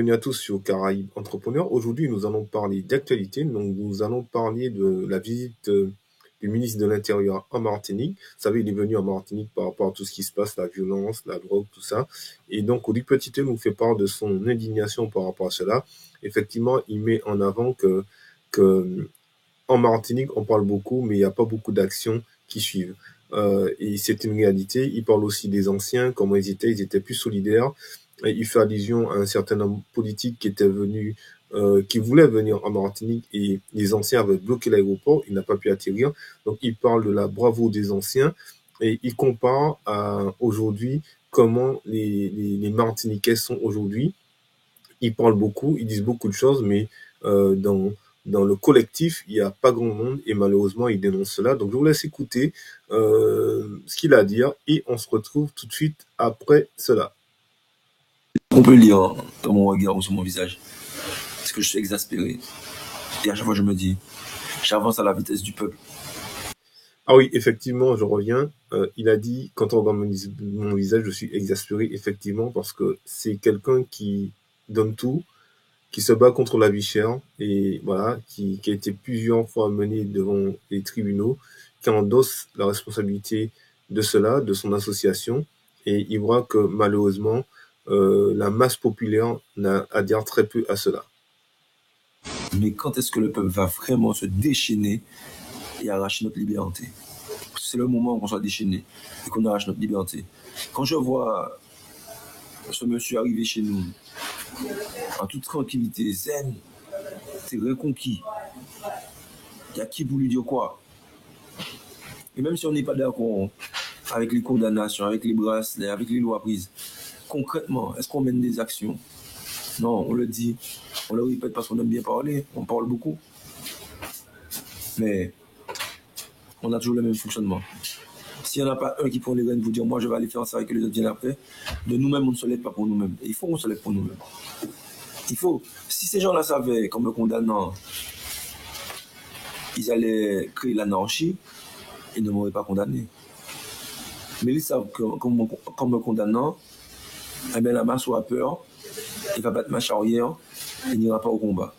bienvenue à tous sur Caraïbes Entrepreneurs. Aujourd'hui, nous allons parler d'actualité. Donc, nous allons parler de la visite du ministre de l'Intérieur en Martinique. Vous savez, il est venu en Martinique par rapport à tout ce qui se passe, la violence, la drogue, tout ça. Et donc, Audic Petiteux nous fait part de son indignation par rapport à cela. Effectivement, il met en avant que en Martinique, on parle beaucoup, mais il n'y a pas beaucoup d'actions qui suivent. Et c'est une réalité. Il parle aussi des anciens, comment ils étaient plus solidaires. Et il fait allusion à un certain homme politique qui était venu, qui voulait venir en Martinique et les anciens avaient bloqué l'aéroport, il n'a pas pu atterrir. Donc il parle de la bravoure des anciens et il compare à aujourd'hui comment les Martiniquais sont aujourd'hui. Ils parlent beaucoup, ils disent beaucoup de choses, mais dans le collectif, il n'y a pas grand monde et malheureusement, il dénonce cela. Donc, je vous laisse écouter ce qu'il a à dire et on se retrouve tout de suite après cela. On peut lire dans mon regard ou sur mon visage, parce que je suis exaspéré. Et à chaque fois, je me dis, j'avance à la vitesse du peuple. Ah oui, effectivement, je reviens. Il a dit, quand on regarde mon visage, je suis exaspéré, effectivement, parce que c'est quelqu'un qui donne tout, qui se bat contre la vie chère et voilà, qui a été plusieurs fois mené devant les tribunaux, qui endosse la responsabilité de cela, de son association, et il voit que malheureusement, la masse populaire adhère très peu à cela. Mais quand est-ce que le peuple va vraiment se déchaîner et arracher notre liberté? C'est le moment où on soit déchaîné et qu'on arrache notre liberté. Quand je vois ce monsieur arriver chez nous, en toute tranquillité, zen, c'est reconquis. Il y a qui pour lui dire quoi? Et même si on n'est pas d'accord avec les condamnations, avec les bracelets, avec les lois prises, concrètement, est-ce qu'on mène des actions? Non, on le dit, on le répète parce qu'on aime bien parler, on parle beaucoup. Mais on a toujours le même fonctionnement. S'il n'y en a pas un qui prend les rênes pour dire moi je vais aller faire ça et que les autres viennent après, de nous-mêmes on ne se lève pas pour nous-mêmes. Et il faut qu'on se lève pour nous-mêmes. Il faut. Si ces gens-là savaient qu'en me condamnant, ils allaient créer l'anarchie, ils ne m'auraient pas condamné. Mais ils savent qu'en me condamnant, eh bien, la masse aura peur, il va battre ma arrière, il n'ira pas au combat.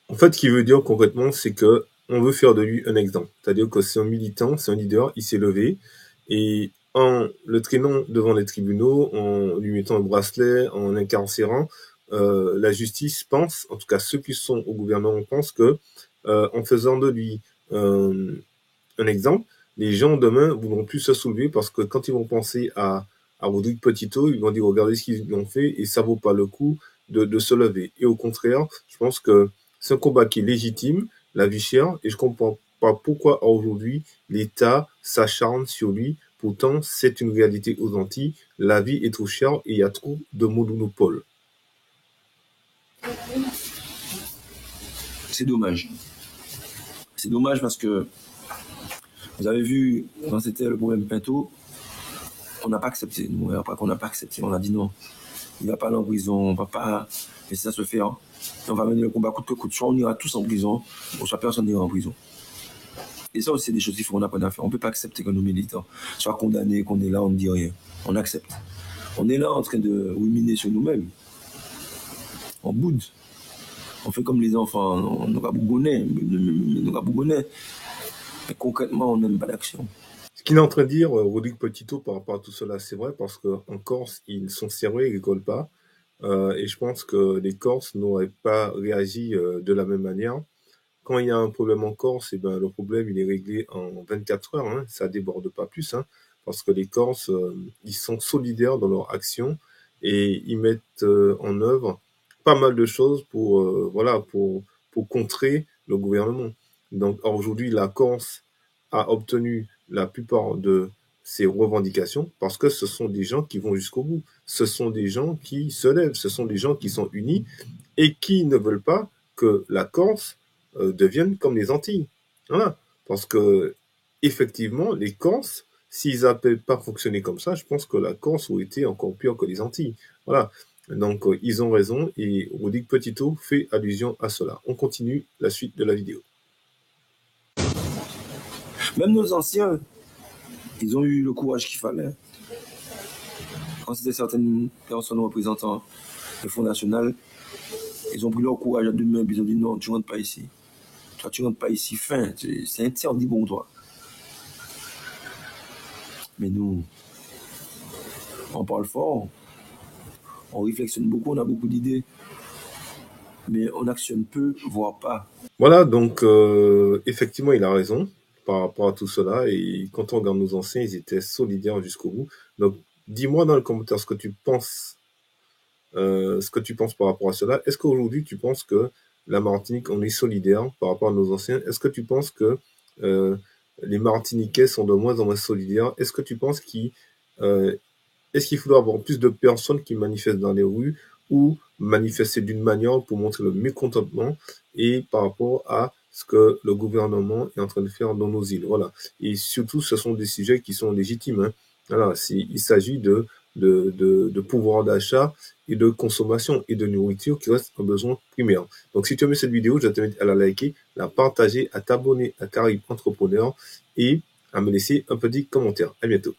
En fait, ce qu'il veut dire concrètement, c'est que on veut faire de lui un exemple. C'est-à-dire que c'est un militant, c'est un leader, il s'est levé et en le traînant devant les tribunaux, en lui mettant un bracelet, en l'incarcérant, la justice pense, en tout cas ceux qui sont au gouvernement pensent que en faisant de lui un exemple, les gens demain voudront plus se soulever parce que quand ils vont penser à Rodrigue Petiteux, ils vont dire regardez ce qu'ils ont fait et ça vaut pas le coup de se lever. Et au contraire, je pense que c'est un combat qui est légitime, la vie chère, et je comprends pas pourquoi aujourd'hui l'État s'acharne sur lui. Pourtant, c'est une réalité aux Antilles. La vie est trop chère et il y a trop de monopoles. C'est dommage. C'est dommage parce que vous avez vu, quand c'était le problème Pinto, on n'a pas accepté. Nous, après qu'on n'a pas accepté, on a dit non. Il ne va pas aller en prison, on ne va pas laisser ça se faire. On va mener le combat coûte que coûte. Soit on ira tous en prison, ou soit personne n'ira en prison. Et ça aussi, c'est des choses qu'il faut qu'on apprenne à faire. On ne peut pas accepter que nos militants soient condamnés, qu'on est là, on ne dit rien. On accepte. On est là en train de ruminer sur nous-mêmes. On boude. On fait comme les enfants. On n'a bougonné. Mais concrètement, on n'aime pas l'action. Ce qu'il est en train de dire, Rodrigue Petiteux, par rapport à tout cela, c'est vrai, parce qu'en Corse, ils sont sérieux, ils rigolent pas. Et je pense que les Corses n'auraient pas réagi de la même manière. Quand il y a un problème en Corse, eh ben, le problème il est réglé en 24 heures, hein, ça déborde pas plus, hein, parce que les Corses, ils sont solidaires dans leur action et ils mettent en œuvre pas mal de choses pour contrer le gouvernement. Donc aujourd'hui, la Corse a obtenu la plupart de ses revendications parce que ce sont des gens qui vont jusqu'au bout. Ce sont des gens qui se lèvent, ce sont des gens qui sont unis et qui ne veulent pas que la Corse devienne comme les Antilles. Voilà. Parce que, effectivement, les Corses, s'ils n'avaient pas fonctionné comme ça, je pense que la Corse aurait été encore pire que les Antilles. Voilà. Donc, ils ont raison et Rodrigue Petiteux fait allusion à cela. On continue la suite de la vidéo. Même nos anciens, ils ont eu le courage qu'il fallait. Quand c'était certaines personnes représentant le Front National, ils ont pris leur courage à deux mains, puis ils ont dit non, tu rentres pas ici. Toi, tu rentres pas ici, fin. C'est interdit pour toi. Mais nous, on parle fort, on réflexionne beaucoup, on a beaucoup d'idées, mais on actionne peu, voire pas. Voilà, donc effectivement, il a raison par rapport à tout cela. Et quand on regarde nos anciens, ils étaient solidaires jusqu'au bout. Donc, dis-moi dans les commentaires ce que tu penses par rapport à cela. Est-ce qu'aujourd'hui, tu penses que la Martinique, on est solidaire par rapport à nos anciens? Est-ce que tu penses que euh, les Martiniquais sont de moins en moins solidaires? Est-ce que tu penses est-ce qu'il faudrait avoir plus de personnes qui manifestent dans les rues ou manifester d'une manière pour montrer le mécontentement et par rapport à ce que le gouvernement est en train de faire dans nos îles? Voilà. Et surtout, ce sont des sujets qui sont légitimes, hein. Voilà. Il s'agit de pouvoir d'achat et de consommation et de nourriture qui reste un besoin primaire. Donc, si tu as aimé cette vidéo, je t'invite à la liker, la partager, à t'abonner à Caraïbes Entrepreneur et à me laisser un petit commentaire. À bientôt.